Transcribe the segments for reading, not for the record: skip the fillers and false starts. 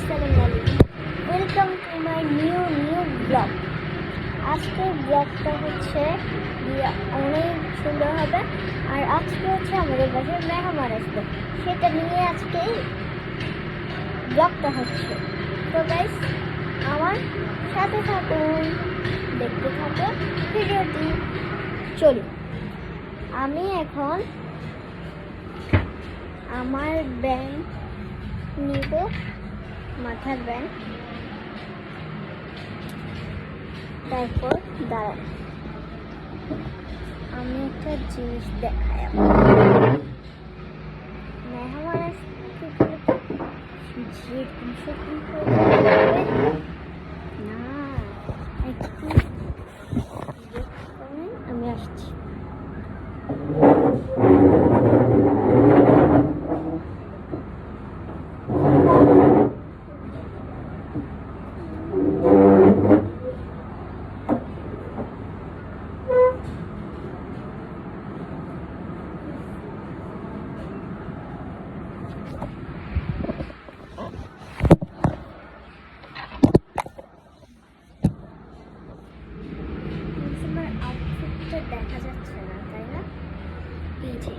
আসসালামু আলাইকুম। Welcome to my new blog. আজকের ব্লগটা হচ্ছে অনেক সুন্দর হবে। আর আজকে হচ্ছে আমাদের বাসায় মেহমান আসবে, সেটা নিয়ে আজকে ব্লগটা হচ্ছে। তো গাইস, আমার সাথে থাকুন, দেখতে থাকুন ভিডিওটি। চলি, আমি এখন আমার ব্যান্ড নিব, মাথার ব্যান্ড। তারপর দাঁড়ান, আমি একটা জিনিস দেখাই। মেহমান আসতে যেরকম সেরকম না, একটু আমি আসছি। দেখা যাচ্ছে না, তাই না? এই যে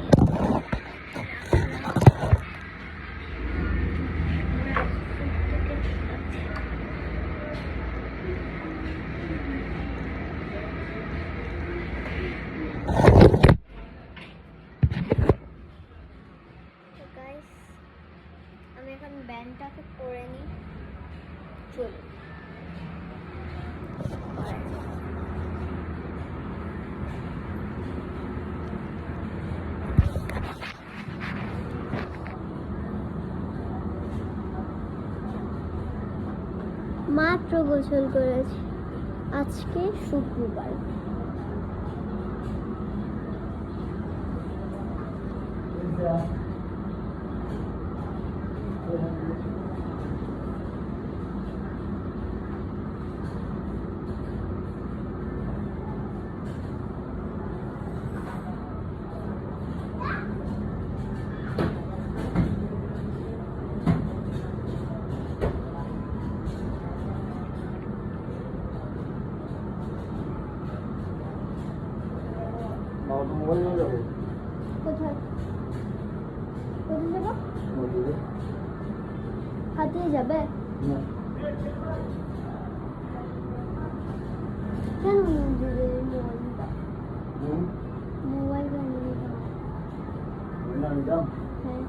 আমি এখন ব্যান্ডটাকে করে নিই। চলুন। মাত্র গোসল করেছি, আজকে শুক্রবার। কোথায় কোথায় যাবো? হাতিয়ে যাবে কেন? মোবাইলটা নিয়ে যাও। হ্যাঁ,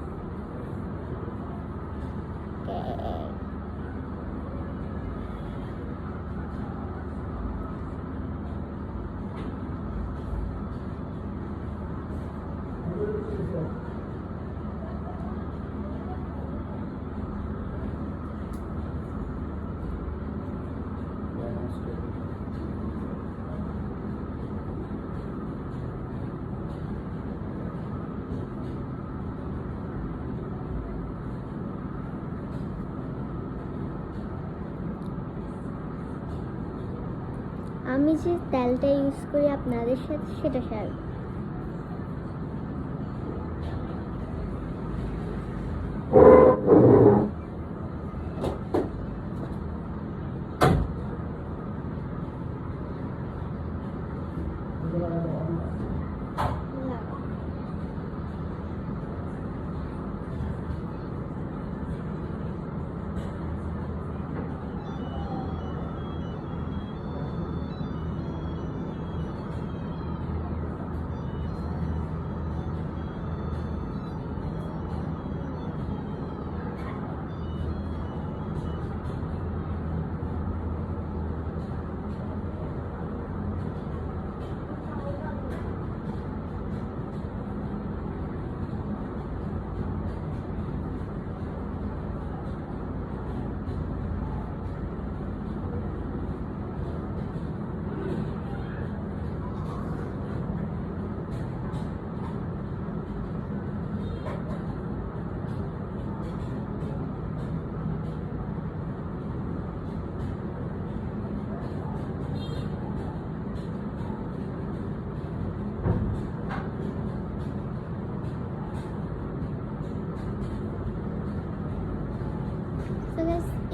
আমি যে তেলটা ইউজ করি আপনাদের সাথে সেটা শেয়ার করব।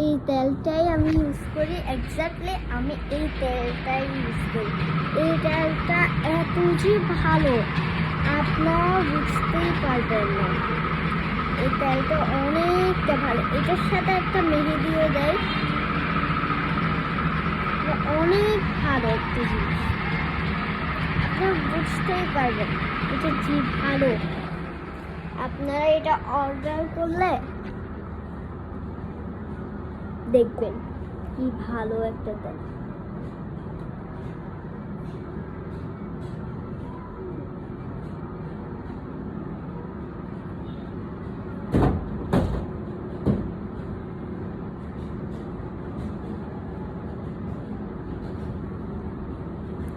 এই তেলটাই আমি ইউজ করি, এক্স্যাক্টলি আমি এই তেলটাই ইউজ করি। এই তেলটা এত যে ভালো আপনারা বুঝতেই পারবেন না। এই তেলটা অনেকটা ভালো, এটার সাথে একটা মেহেদিও দেয়, অনেক ভালো একটা জিনিস, আপনারা বুঝতেই পারবেন এটা কি ভালো। আপনারা এটা অর্ডার করলে দেখবেন কি ভালো একটা তেল।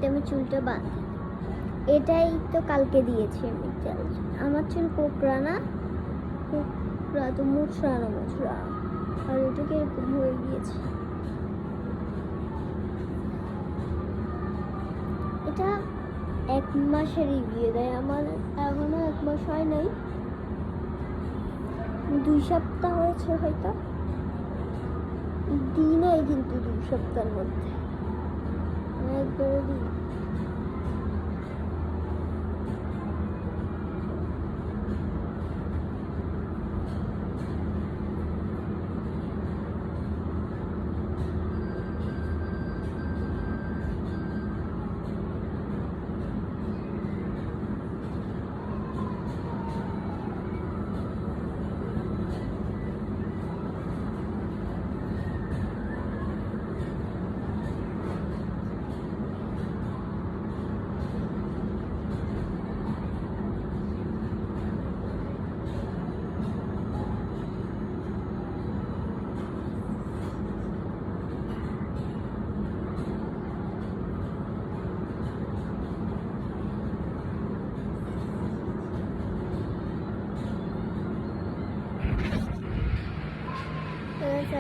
আমি চুলটা বাঁধি, এটাই তো কালকে দিয়েছি আমি তেল। আমার চুল কোকড়া না, কোকড়া তো মুচড়া না, মুচড়া, আর এটাকে এরকম হয়ে গিয়েছে। এটা 1 মাসের রিভিউ দেয়, আমার এখনো 1 মাস হয় নাই, 2 সপ্তাহ হয়েছে হয়তো, দিনই কিন্তু 2 সপ্তাহের মধ্যে একবারে দিন।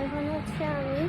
এখন হচ্ছে আমি